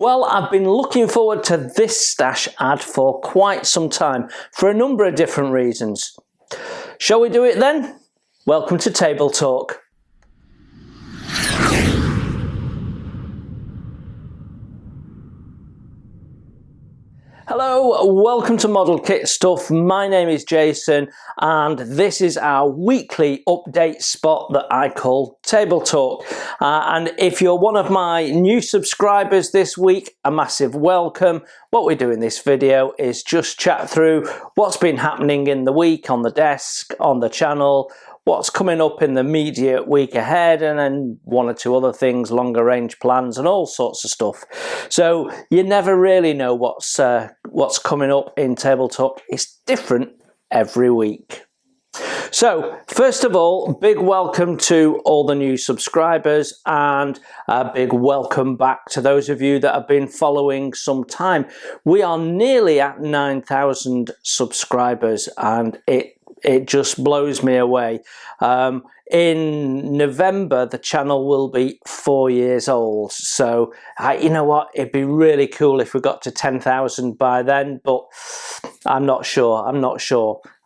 Well, I've been looking forward to this stash ad for quite some time for a number of different reasons. Shall we do it then? Welcome to Table Talk. Hello, welcome to Modelkit Stuff. My name is Jason and this is our weekly update spot that I call Table Talk. And if you're one of my new subscribers this week, a massive welcome. What we do in this video is just chat through what's been happening in the week on the desk, on the channel, what's coming up in the immediate week ahead, and then one or two other things, longer range plans and all sorts of stuff. So you never really know what's coming up in Table Talk. It's different every week. So first of all, big welcome to all the new subscribers and a big welcome back to those of you that have been following some time. We are nearly at 9,000 subscribers and it just blows me away. In November, the channel will be 4 years old. So, you know what? It'd be really cool if we got to 10,000 by then, but I'm not sure.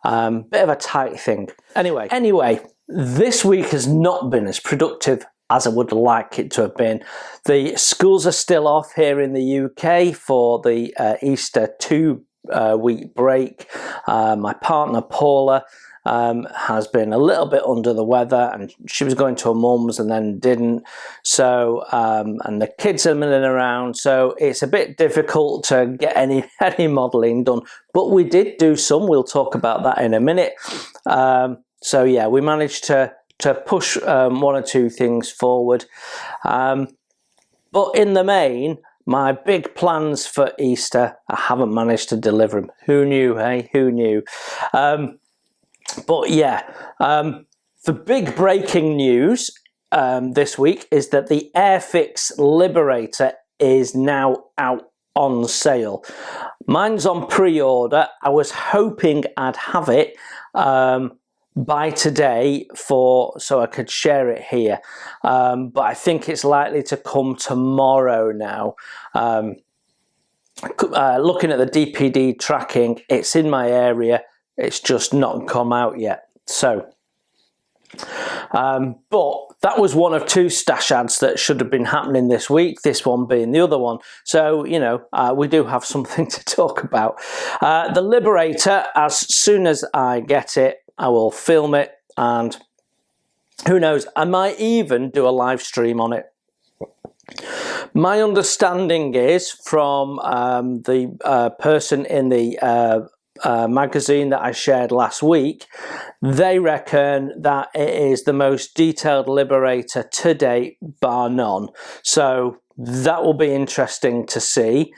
Bit of a tight thing. Anyway, this week has not been as productive as I would like it to have been. The schools are still off here in the UK for the Easter 2-week break. My partner Paula has been a little bit under the weather and she was going to her mum's and then didn't. So, and the kids are milling around, so it's a bit difficult to get any modelling done. But we did do some, we'll talk about that in a minute. So yeah, we managed to push one or two things forward. But in the main, my big plans for Easter, I haven't managed to deliver them. Who knew, hey? Who knew? But yeah, the big breaking news this week is that the Airfix Liberator is now out on sale. Mine's on pre-order. I was hoping I'd have it by today so I could share it here, but I think it's likely to come tomorrow now. Looking at the DPD tracking, it's in my area. It's just not come out yet. So, but that was one of two stash ads that should have been happening this week, this one being the other one. So, you know, we do have something to talk about. The Liberator, as soon as I get it, I will film it, and who knows, I might even do a live stream on it. My understanding is from the person in the magazine that I shared last week, they reckon that it is the most detailed Liberator to date, bar none. So that will be interesting to see.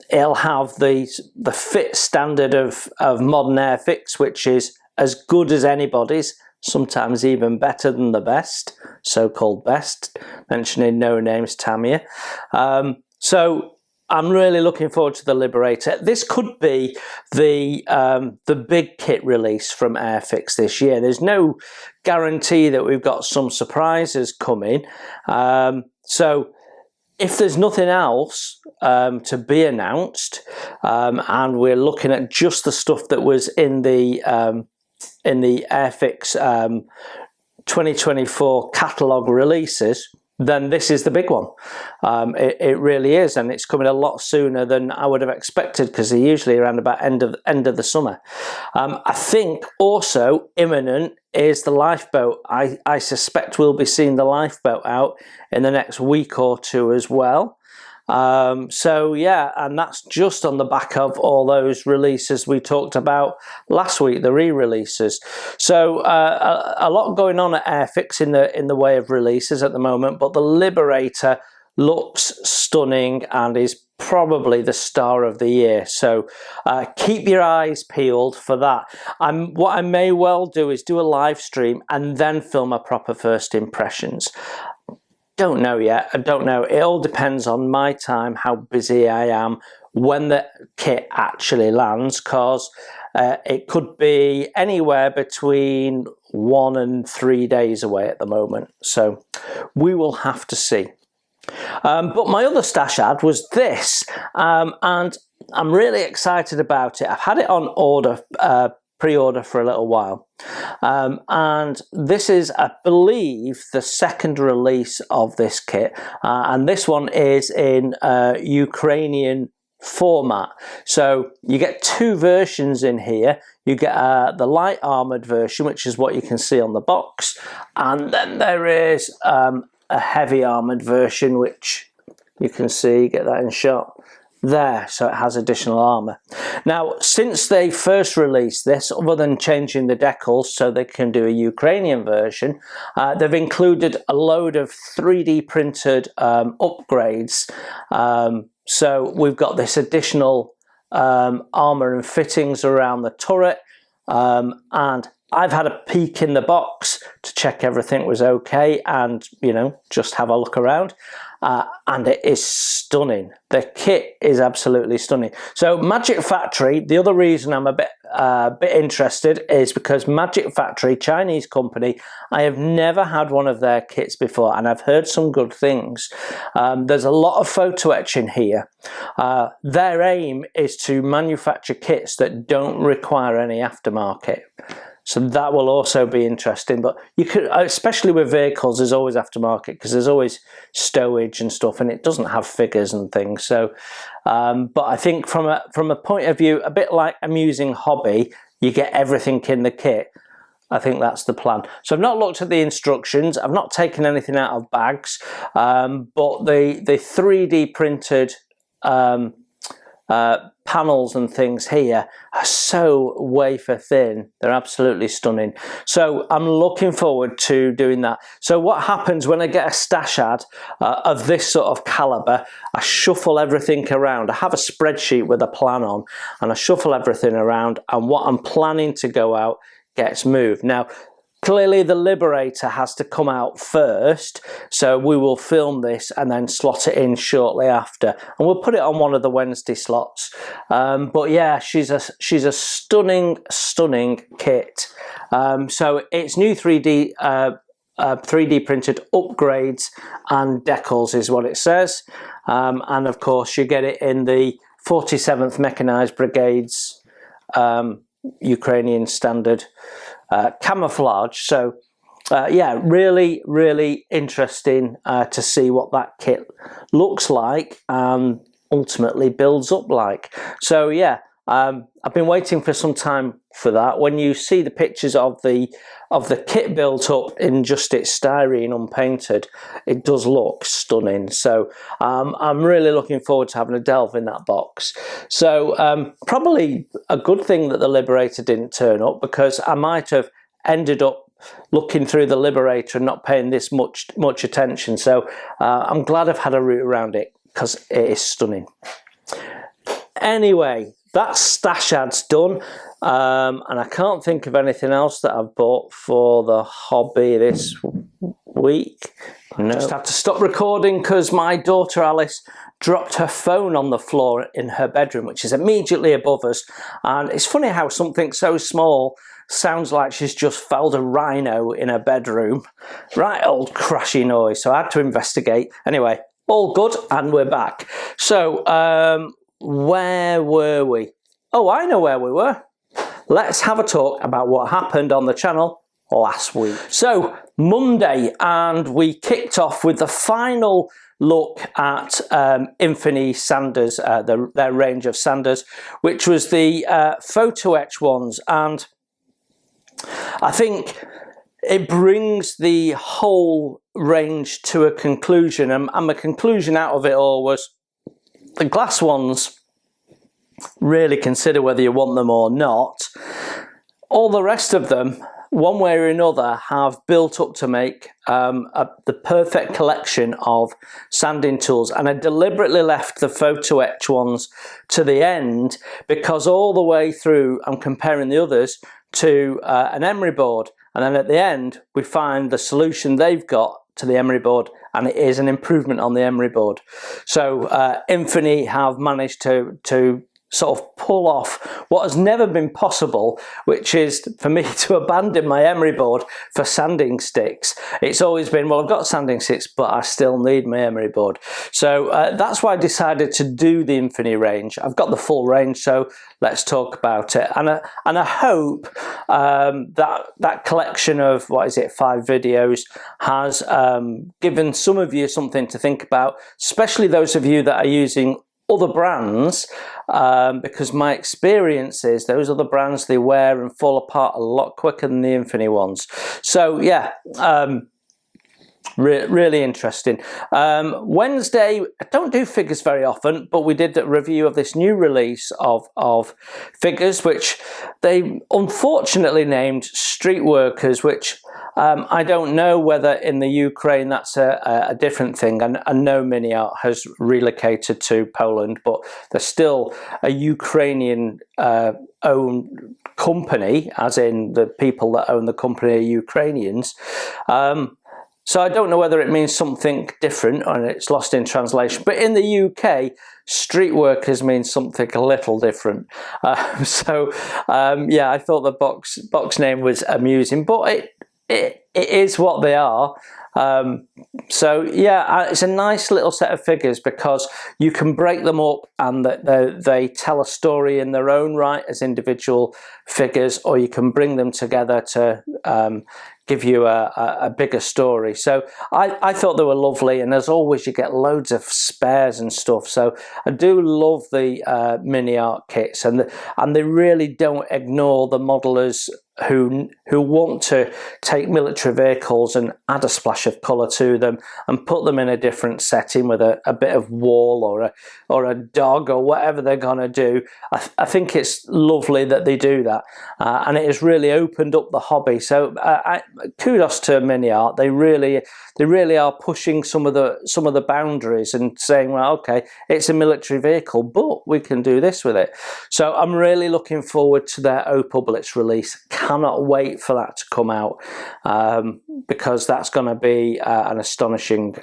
It'll have the fit standard of modern Airfix, which is as good as anybody's, sometimes even better than the best, so-called best, mentioning no names, Tamia. So I'm really looking forward to the Liberator. This could be the big kit release from Airfix this year. There's no guarantee that we've got some surprises coming. So if there's nothing else to be announced, and we're looking at just the stuff that was in the Airfix 2024 catalogue releases, then this is the big one. It really is, and it's coming a lot sooner than I would have expected, because they're usually around about end of the summer. I think also imminent is the lifeboat. I suspect we'll be seeing the lifeboat out in the next week or two as well. So yeah, and that's just on the back of all those releases we talked about last week, the re-releases. So a lot going on at Airfix in the way of releases at the moment, but the Liberator looks stunning and is probably the star of the year. So keep your eyes peeled for that. What I may well do is do a live stream and then film a proper first impressions. Don't know yet. I don't know. It all depends on my time, how busy I am, when the kit actually lands, because it could be anywhere between 1 and 3 days away at the moment. So we will have to see. But my other stash ad was this, and I'm really excited about it. I've had it on order, pre-order for a little while, and this is, I believe, the second release of this kit, and this one is in Ukrainian format. So you get two versions in here. You get the light armored version, which is what you can see on the box, and then there is a heavy armored version, which you can see, get that in shot there, so it has additional armor. Now, since they first released this, other than changing the decals so they can do a Ukrainian version, they've included a load of 3D printed upgrades. So we've got this additional armor and fittings around the turret, and I've had a peek in the box to check everything was okay, and you know, just have a look around, and it is stunning. The kit is absolutely stunning. So Magic Factory, the other reason I'm a bit interested is because Magic Factory, Chinese company, I have never had one of their kits before, and I've heard some good things. There's a lot of photo etching here. Their aim is to manufacture kits that don't require any aftermarket. So that will also be interesting, but you could, especially with vehicles, there's always aftermarket because there's always stowage and stuff, and it doesn't have figures and things. So, but I think from a point of view, a bit like Amusing Hobby, you get everything in the kit. I think that's the plan. So I've not looked at the instructions. I've not taken anything out of bags, but the 3D printed panels and things here are so wafer thin. They're absolutely stunning. So I'm looking forward to doing that. So what happens when I get a stash ad of this sort of caliber, I shuffle everything around. I have a spreadsheet with a plan on, and I shuffle everything around, and what I'm planning to go out gets moved. Now, clearly the Liberator has to come out first, so we will film this and then slot it in shortly after, and we'll put it on one of the Wednesday slots. But yeah, she's a stunning kit. So it's new 3D printed upgrades and decals is what it says, and of course you get it in the 47th Mechanized Brigade's Ukrainian standard camouflage. So yeah, really interesting to see what that kit looks like and ultimately builds up like. So yeah, I've been waiting for some time for that. When you see the pictures of the kit built up in just its styrene unpainted, it does look stunning. So I'm really looking forward to having a delve in that box. So probably a good thing that the Liberator didn't turn up, because I might have ended up looking through the Liberator and not paying this much attention. So I'm glad I've had a route around it, because it is stunning. Anyway, that stash ad's done, and I can't think of anything else that I've bought for the hobby this week. No. I just had to stop recording because my daughter Alice dropped her phone on the floor in her bedroom, which is immediately above us, and it's funny how something so small sounds like she's just felled a rhino in her bedroom. Right old crashy noise, so I had to investigate. Anyway, all good, and we're back. So where were we? Oh, I know where we were. Let's have a talk about what happened on the channel last week. So Monday, and we kicked off with the final look at Infinity sanders, their range of sanders, which was the photo etch ones, and I think it brings the whole range to a conclusion, and my conclusion out of it all was the glass ones, really consider whether you want them or not. All the rest of them, one way or another, have built up to make the perfect collection of sanding tools, and I deliberately left the photo etch ones to the end, because all the way through I'm comparing the others to an emery board, and then at the end we find the solution they've got to the emery board, and it is an improvement on the emery board. So Infinity have managed to sort of pull off what has never been possible, which is for me to abandon my emery board for sanding sticks. It's always been, well, I've got sanding sticks, but I still need my emery board. So that's why I decided to do the Infinity range. I've got the full range, so let's talk about it. And I hope that collection of, what is it, 5 videos has given some of you something to think about, especially those of you that are using other brands, because my experience is those other brands, they wear and fall apart a lot quicker than the Infinity ones. So yeah, really interesting. Wednesday, I don't do figures very often, but we did a review of this new release of figures, which they unfortunately named Street Workers, which I don't know whether in the Ukraine that's a different thing. I know Mini Art has relocated to Poland, but they're still a Ukrainian owned company, as in the people that own the company are Ukrainians. So I don't know whether it means something different or it's lost in translation. But in the UK, Street Workers means something a little different. Yeah, I thought the box name was amusing, but it is what they are. So yeah, it's a nice little set of figures because you can break them up and they tell a story in their own right as individual figures, or you can bring them together to give you a bigger story. So I thought they were lovely, and as always you get loads of spares and stuff. So I do love the Mini Art kits, and they really don't ignore the modelers who want to take military vehicles and add a splash of colour to them and put them in a different setting with a bit of wall or a dog or whatever they're gonna do. I think it's lovely that they do that, and it has really opened up the hobby. So kudos to Mini Art. They really are pushing some of the boundaries and saying, well, okay, it's a military vehicle, but we can do this with it. So I'm really looking forward to their Opal Blitz release. Cannot wait for that to come out, because that's going to be an astonishing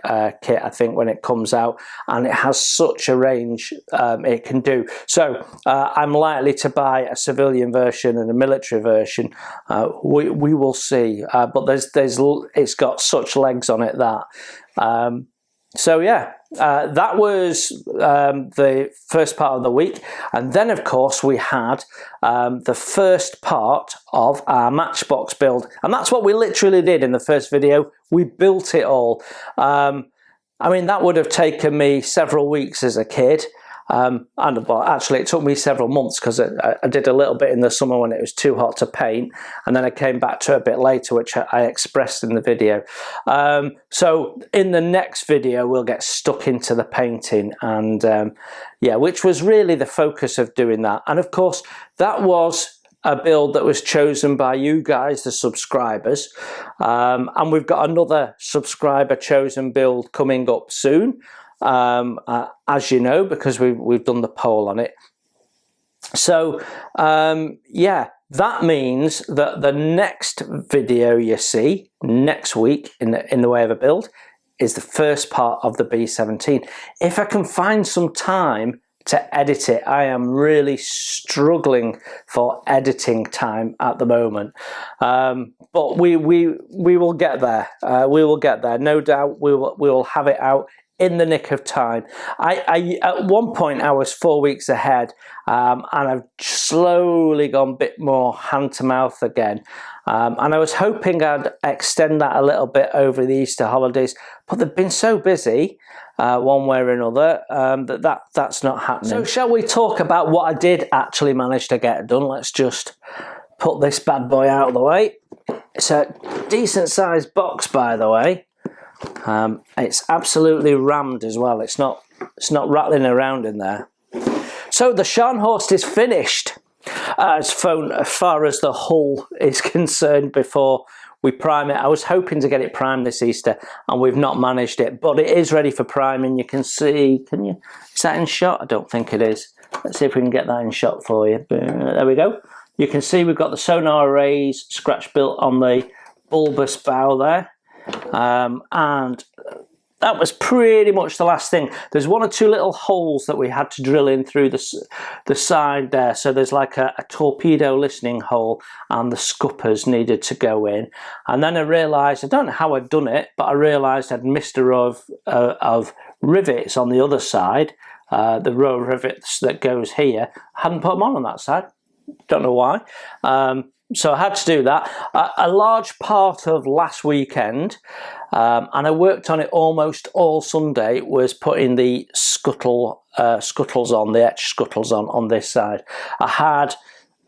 kit, I think, when it comes out, and it has such a range it can do. So I'm likely to buy a civilian version and a military version. We will see, but it's got such legs on it that so yeah, that was the first part of the week. And then of course we had the first part of our Matchbox build, and that's what we literally did in the first video. We built it all. I mean, that would have taken me several weeks as a kid. Well, actually it took me several months, because I did a little bit in the summer when it was too hot to paint, and then I came back to it a bit later, which I expressed in the video. So in the next video we'll get stuck into the painting, and yeah, which was really the focus of doing that. And of course that was a build that was chosen by you guys, the subscribers, and we've got another subscriber chosen build coming up soon, as you know, because we've done the poll on it. So yeah, that means that the next video you see next week in the way of a build is the first part of the B17. If I can find some time to edit it. I am really struggling for editing time at the moment, but we will get there. We will get there, no doubt. We will have it out in the nick of time. I at one point I was 4 weeks ahead, and I've slowly gone a bit more hand to mouth again, and I was hoping I'd extend that a little bit over the Easter holidays, but they've been so busy one way or another that's not happening. So shall we talk about what I did actually manage to get done? Let's just put this bad boy out of the way. It's a decent sized box, by the way. It's absolutely rammed as well. It's not rattling around in there. So the Scharnhorst is finished as far as the hull is concerned before we prime it. I was hoping to get it primed this Easter, and we've not managed it, but it is ready for priming. You can see, is that in shot? I don't think it is. Let's see if we can get that in shot for you. There we go. You can see we've got the sonar arrays scratch built on the bulbous bow there, and that was pretty much the last thing. There's one or two little holes that we had to drill in through the side there. So there's like a torpedo listening hole, and the scuppers needed to go in. And then I realised, I don't know how I'd done it, but I realised I'd missed a row of rivets on the other side. The row of rivets that goes here, I hadn't put them on that side. Don't know why. So I had to do that. A large part of last weekend, and I worked on it almost all Sunday, was putting the scuttles on, the etched scuttles on this side. I had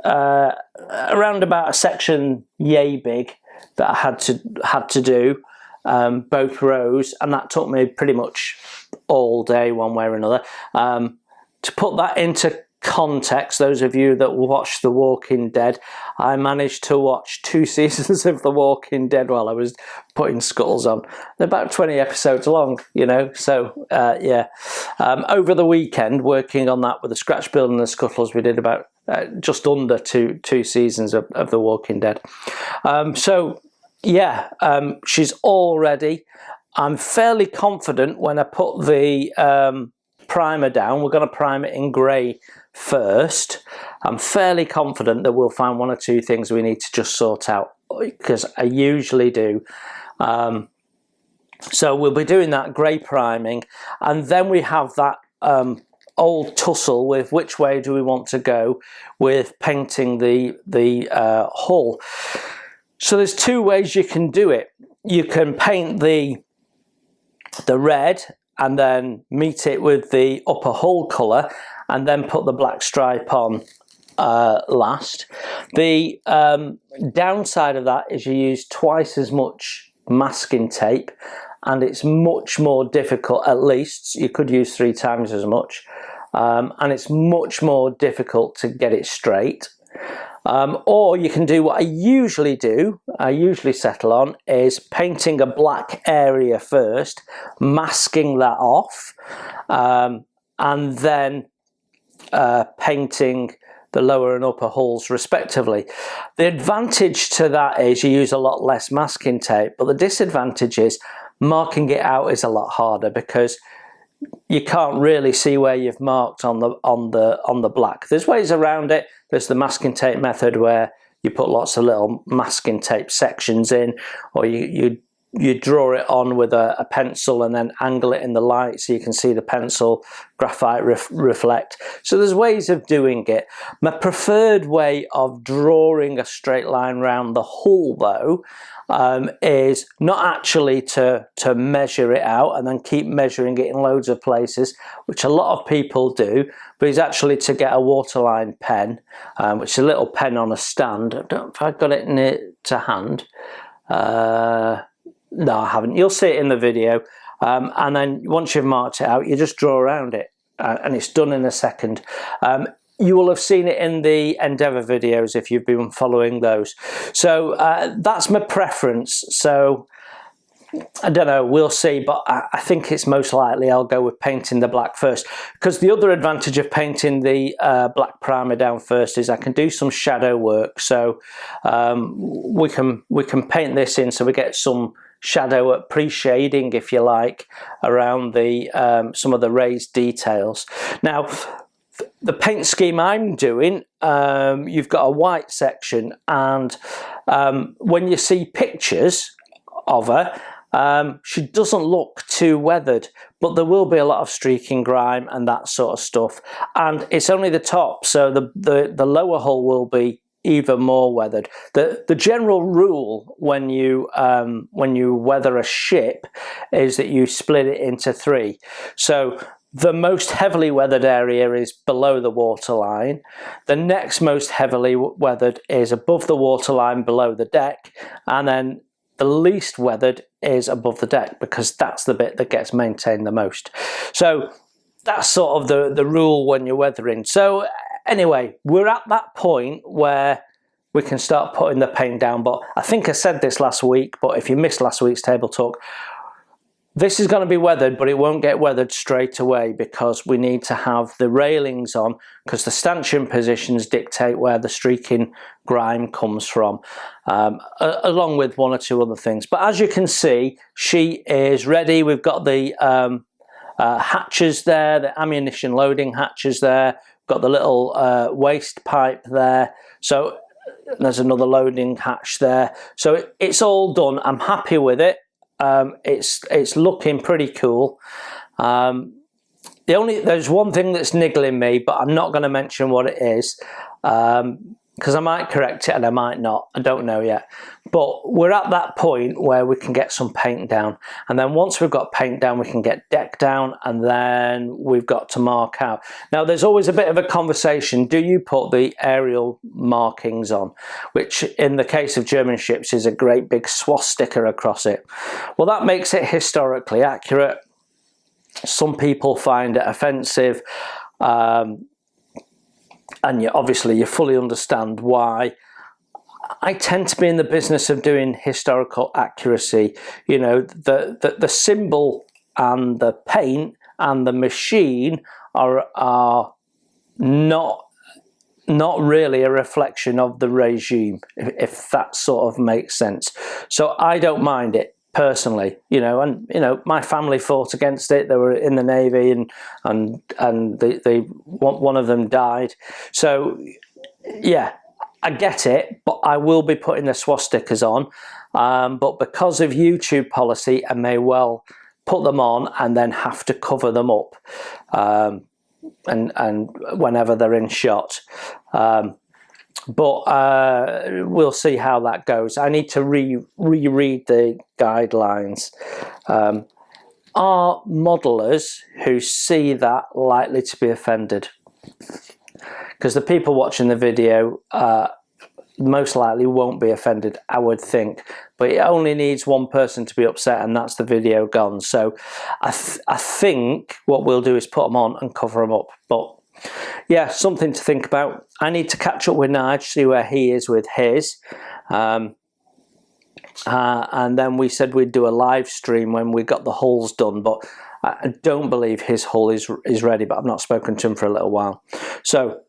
around about a section yay big that I had to do, both rows, and that took me pretty much all day, one way or another. To put that into context, those of you that watch The Walking Dead, I managed to watch 2 seasons of The Walking Dead while I was putting scuttles on. They're about 20 episodes long, you know, so yeah. Over the weekend, working on that with the scratch build and the scuttles, we did about just under two seasons of The Walking Dead. So yeah, she's all ready. I'm fairly confident when I put the primer down, we're going to prime it in grey first. I'm fairly confident that we'll find 1 or 2 things we need to just sort out, because I usually do. So we'll be doing that grey priming, and then we have that old tussle with which way do we want to go with painting the hull. So there's 2 ways you can do it. You can paint the red and then meet it with the upper hull colour, and then put the black stripe on last. The downside of that is you use twice as much masking tape, and it's much more difficult. At least you could use 3 times as much, and it's much more difficult to get it straight. Or you can do what I usually do, I usually settle on, is painting a black area first, masking that off, and then painting the lower and upper hulls respectively. The advantage to that is you use a lot less masking tape, but the disadvantage is marking it out is a lot harder, because you can't really see where you've marked on the black. There's ways around it. There's the masking tape method where you put lots of little masking tape sections in, or you draw it on with a pencil and then angle it in the light so you can see the pencil graphite reflect. So there's ways of doing it. My preferred way of drawing a straight line around the hull though is not actually to measure it out and then keep measuring it in loads of places, which a lot of people do, but is actually to get a waterline pen, which is a little pen on a stand. I don't know if I've got it near to hand. No, I haven't. You'll see it in the video. And then once you've marked it out, you just draw around it, and it's done in a second. You will have seen it in the Endeavour videos if you've been following those. So that's my preference. So I don't know, we'll see, but I think it's most likely I'll go with painting the black first, because the other advantage of painting the black primer down first is I can do some shadow work. So we can paint this in so we get some shadow pre-shading, if you like, around the some of the raised details. Now, the paint scheme I'm doing, you've got a white section, and when you see pictures of her, she doesn't look too weathered, but there will be a lot of streaking grime and that sort of stuff, and it's only the top, so the lower hull will be even more weathered. The general rule when you weather a ship is that you split it into 3. So the most heavily weathered area is below the waterline. The next most heavily weathered is above the waterline below the deck, and then the least weathered is above the deck, because that's the bit that gets maintained the most. So that's sort of the rule when you're weathering. So anyway, we're at that point where we can start putting the paint down. But I think I said this last week, but if you missed last week's table talk, This is going to be weathered, but it won't get weathered straight away because we need to have the railings on, because the stanchion positions dictate where the streaking grime comes from, along with one or two other things. But as you can see, she is ready. We've got the hatches there, the ammunition loading hatches there, got the little waste pipe there, so there's another loading hatch there. So it's all done. I'm happy with it. It's looking pretty cool. There's one thing that's niggling me, but I'm not going to mention what it is, because I might correct it and I might not. I don't know yet. But we're at that point where we can get some paint down, and then once we've got paint down, we can get deck down, and then we've got to mark out. Now, there's always a bit of a conversation. Do you put the aerial markings on, which in the case of German ships is a great big swastika across it? Well, that makes it historically accurate. Some people find it offensive, and obviously you fully understand why. I tend to be in the business of doing historical accuracy. You know, the symbol and the paint and the machine are not really a reflection of the regime, if that sort of makes sense. So I don't mind it personally, you know, and you know, my family fought against it. They were in the Navy, and one of them died. So yeah, I get it, but I will be putting the swastikas on. But because of YouTube policy, I may well put them on and then have to cover them up, and whenever they're in shot. But we'll see how that goes. I need to reread the guidelines. Are modelers who see that likely to be offended? Because the people watching the video most likely won't be offended, I would think. But it only needs one person to be upset, and that's the video gone. So I think what we'll do is put them on and cover them up. But yeah, something to think about. I need to catch up with Nige, see where he is with his. And then we said we'd do a live stream when we got the hulls done, but I don't believe his hull is ready, but I've not spoken to him for a little while. So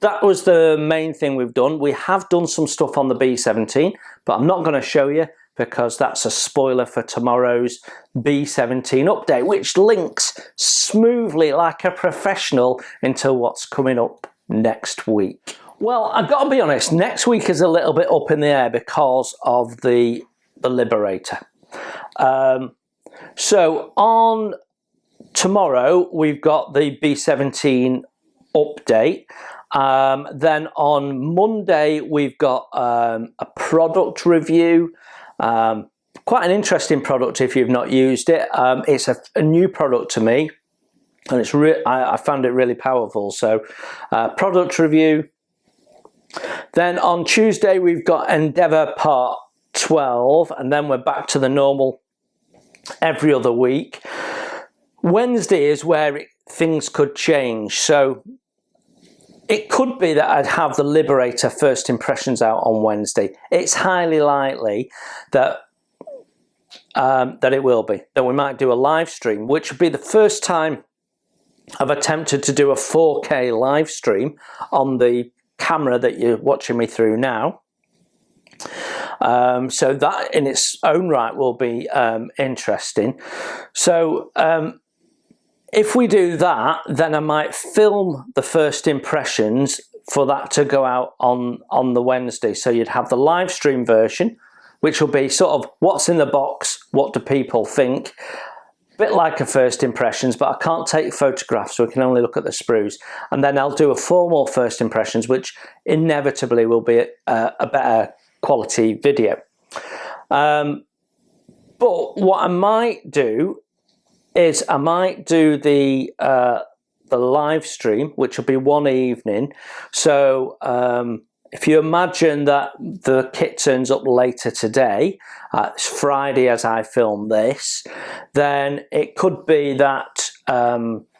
that was the main thing we've done. We have done some stuff on the B17, but I'm not going to show you because that's a spoiler for tomorrow's B17 update, which links smoothly like a professional into what's coming up next week. Well, I've got to be honest, next week is a little bit up in the air because of the Liberator. So on tomorrow, we've got the B17 update. Then on Monday, we've got a product review. Quite an interesting product if you've not used it. It's a new product to me, and it's I found it really powerful. So product review. Then on Tuesday, we've got Endeavour Part 12, and then we're back to the normal every other week. Wednesday is where things could change. So it could be that I'd have the Liberator first impressions out on Wednesday. It's highly likely that it will be. That we might do a live stream, which would be the first time I've attempted to do a 4K live stream on the camera that you're watching me through now. So that in its own right will be interesting. So if we do that, then I might film the first impressions for that to go out on the Wednesday. So you'd have the live stream version, which will be sort of what's in the box, what do people think, a bit like a first impressions, but I can't take photographs, so we can only look at the sprues. And then I'll do a formal first impressions, which inevitably will be a better quality video. But what I might do is I might do the live stream, which will be one evening. So if you imagine that the kit turns up later today, it's Friday as I film this, then it could be that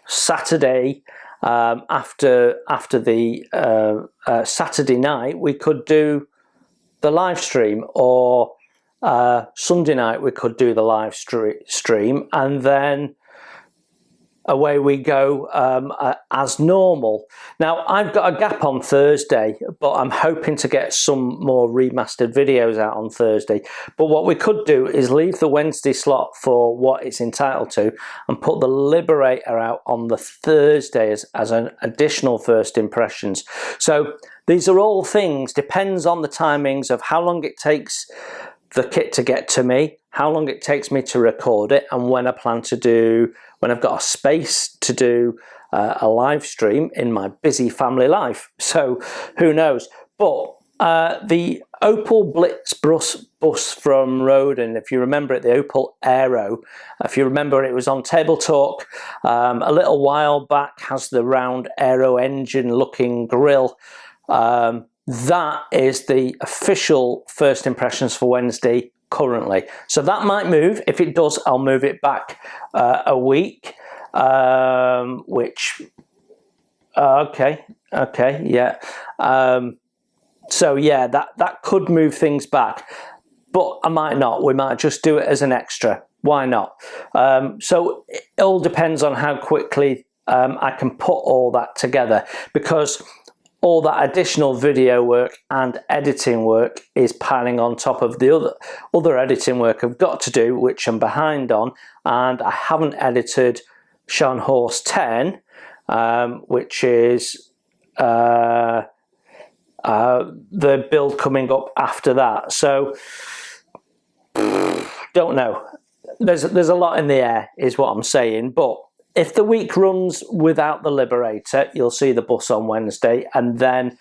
Saturday after the Saturday night we could do the live stream, or Sunday night we could do the live stream, and then away we go as normal. Now, I've got a gap on Thursday, but I'm hoping to get some more remastered videos out on Thursday. But what we could do is leave the Wednesday slot for what it's entitled to and put the Liberator out on the Thursday as an additional first impressions. So these are all things, depends on the timings of how long it takes the kit to get to me, how long it takes me to record it, and when I plan to do, when I've got a space to do a live stream in my busy family life. So who knows? But the Opel Blitz bus from Roden, if you remember it, the Opel Aero, if you remember it was on Table Talk a little while back, has the round Aero engine looking grille. That is the official first impressions for Wednesday currently. So that might move. If it does, I'll move it back a week, which, okay, yeah. So yeah, that could move things back, but I might not. We might just do it as an extra. Why not? So it all depends on how quickly I can put all that together, because all that additional video work and editing work is piling on top of the other editing work I've got to do, which I'm behind on, and I haven't edited Scharnhorst 10, which is the build coming up after that. So don't know. There's a lot in the air is what I'm saying, but if the week runs without the Liberator, you'll see the bus on Wednesday, and then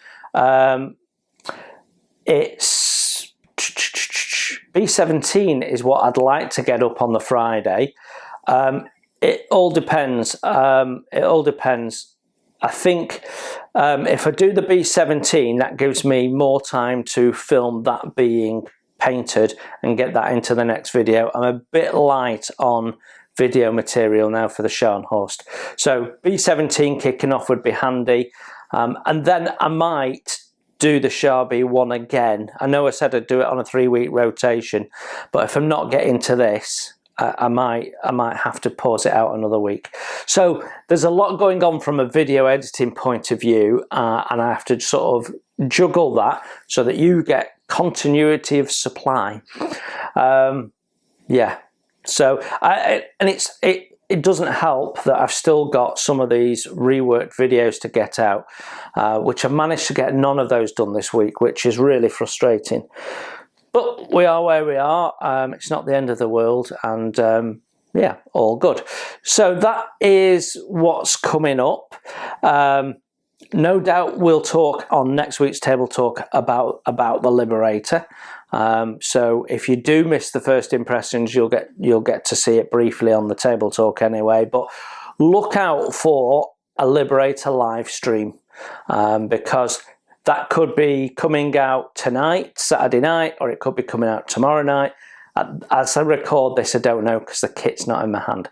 it's B17 is what I'd like to get up on the Friday. It all depends. It all depends. I think if I do the B17, that gives me more time to film that being painted and get that into the next video. I'm a bit light on video material now for the Scharnhorst. So B17 kicking off would be handy. And then I might do the Sharby one again. I know I said I'd do it on a 3-week rotation, but if I'm not getting to this, I might have to pause it out another week. So there's a lot going on from a video editing point of view, and I have to sort of juggle that so that you get continuity of supply. Yeah. So it doesn't help that I've still got some of these reworked videos to get out, which I've managed to get none of those done this week, which is really frustrating. But we are where we are. It's not the end of the world, and yeah, all good. So that is what's coming up. No doubt we'll talk on next week's Table Talk about the Liberator. So if you do miss the first impressions, you'll get to see it briefly on the Table Talk anyway. But look out for a Liberator live stream, because that could be coming out tonight, Saturday night, or it could be coming out tomorrow night. As I record this, I don't know because the kit's not in my hand.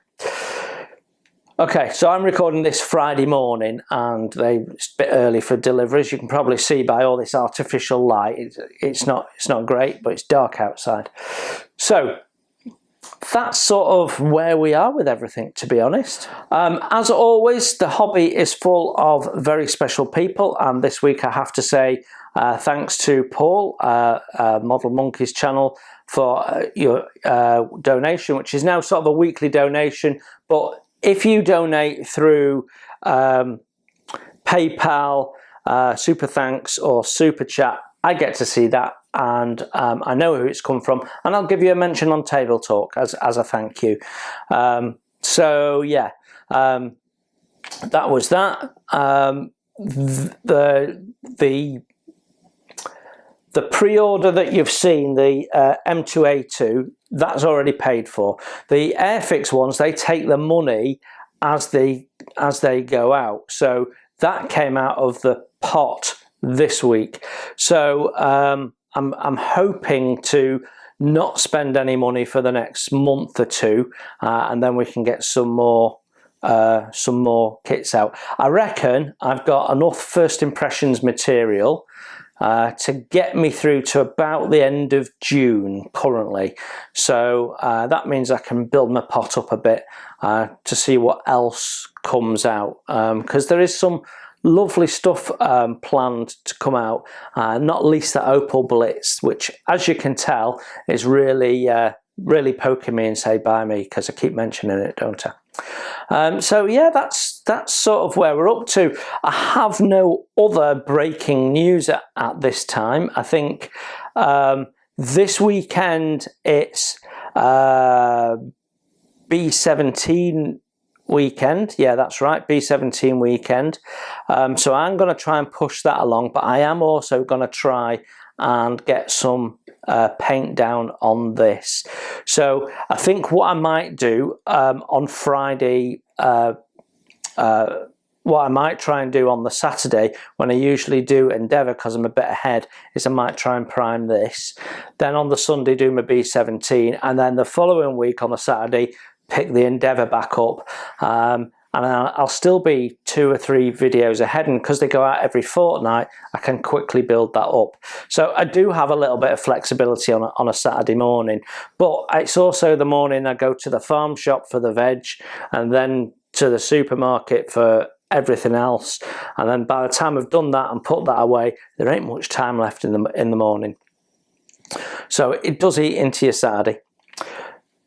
Okay, so I'm recording this Friday morning, and it's a bit early for deliveries. You can probably see by all this artificial light, it's not great, but it's dark outside. So that's sort of where we are with everything, to be honest. As always, the hobby is full of very special people, and this week I have to say thanks to Paul, Model Monkeys channel, for your donation, which is now sort of a weekly donation. But if you donate through PayPal, Super Thanks, or Super Chat, I get to see that, and I know who it's come from, and I'll give you a mention on Table Talk as a thank you. So yeah, that was that. The pre-order that you've seen, the M2A2, that's already paid for. The Airfix ones, they take the money as they go out. So that came out of the pot this week. So I'm hoping to not spend any money for the next month or two, and then we can get some more kits out. I reckon I've got enough first impressions material to get me through to about the end of June currently. So that means I can build my pot up a bit to see what else comes out, because there is some lovely stuff planned to come out, not least the Opal Blitz, which, as you can tell, is really really poking me and say buy me, because I keep mentioning it, don't I? So yeah, that's sort of where we're up to. I have no other breaking news at this time. I think this weekend it's B17 weekend. Yeah, that's right, B17 weekend. So I'm going to try and push that along, but I am also going to try and get some paint down on this. So I think what I might do on Friday, what I might try and do on the Saturday, when I usually do Endeavour, because I'm a bit ahead, is I might try and prime this. Then on the Sunday do my B17, and then the following week on the Saturday pick the Endeavour back up. And I'll still be 2 or 3 videos ahead, and because they go out every fortnight, I can quickly build that up. So I do have a little bit of flexibility on a Saturday morning, but it's also the morning I go to the farm shop for the veg, and then to the supermarket for everything else. And then by the time I've done that and put that away, there ain't much time left in the morning. So it does eat into your Saturday.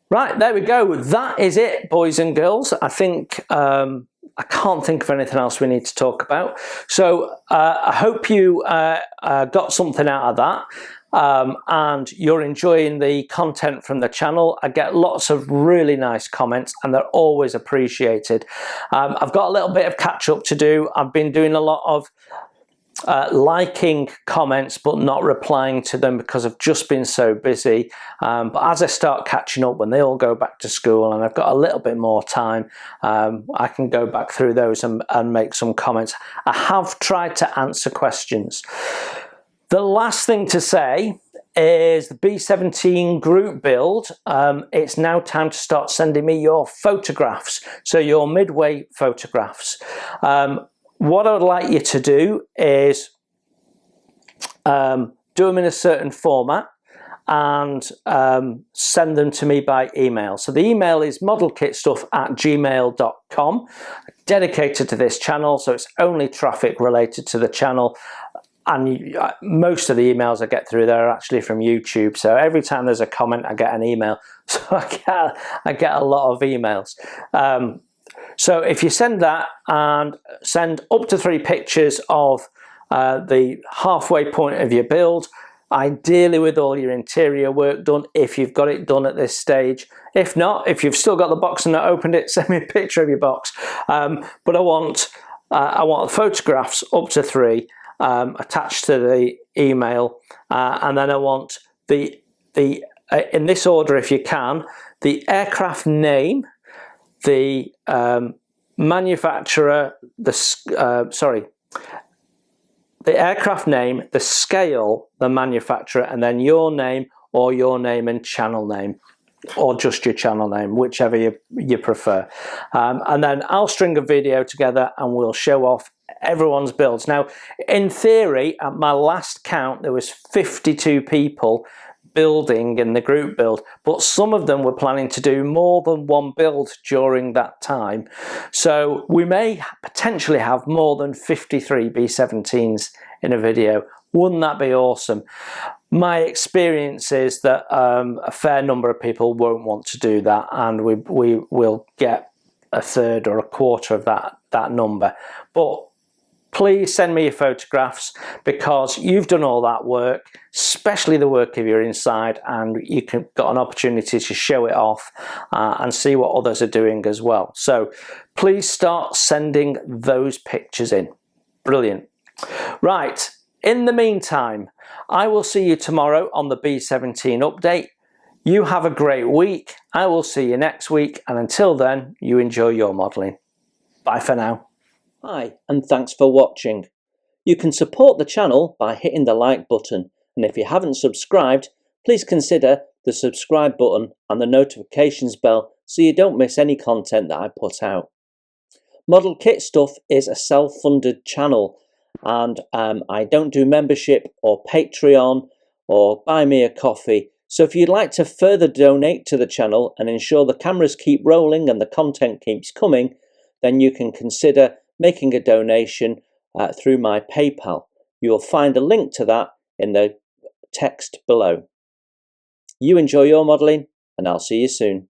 Right, there we go. That is it, boys and girls. I think I can't think of anything else we need to talk about. So I hope you got something out of that, and you're enjoying the content from the channel. I get lots of really nice comments, and they're always appreciated. I've got a little bit of catch up to do. I've been doing a lot of liking comments but not replying to them because I've just been so busy, but as I start catching up, when they all go back to school and I've got a little bit more time, I can go back through those and make some comments. I have tried to answer questions. The last thing to say is the B17 group build. It's now time to start sending me your photographs, so your midway photographs. What I'd like you to do is do them in a certain format and send them to me by email. So the email is modelkitstuff@gmail.com, dedicated to this channel, so it's only traffic related to the channel. And most of the emails I get through there are actually from YouTube. So every time there's a comment, I get an email. So I get a lot of emails. So if you send that and send up to 3 pictures of the halfway point of your build, ideally with all your interior work done, if you've got it done at this stage. If not, if you've still got the box and not opened it, send me a picture of your box. But I want photographs up to 3 attached to the email, and then I want the in this order if you can, the aircraft name, the manufacturer, the aircraft name, the scale, the manufacturer, and then your name, or your name and channel name, or just your channel name, whichever you prefer. And then I'll string a video together and we'll show off everyone's builds. Now, in theory, at my last count, there was 52 people building in the group build, but some of them were planning to do more than one build during that time. So we may potentially have more than 53 B17s in a video. Wouldn't that be awesome? My experience is that a fair number of people won't want to do that, and we will get a third or a quarter of that number. But please send me your photographs, because you've done all that work, especially the work of your inside, and you got an opportunity to show it off and see what others are doing as well. So please start sending those pictures in. Brilliant. Right, in the meantime, I will see you tomorrow on the B17 update. You have a great week. I will see you next week, and until then, you enjoy your modelling. Bye for now. Hi, and thanks for watching. You can support the channel by hitting the like button, and if you haven't subscribed, please consider the subscribe button and the notifications bell so you don't miss any content that I put out. Modelkit Stuff is a self-funded channel, and I don't do membership or Patreon or buy me a coffee. So if you'd like to further donate to the channel and ensure the cameras keep rolling and the content keeps coming, then you can consider making a donation through my PayPal. You will find a link to that in the text below. You enjoy your modelling, and I'll see you soon.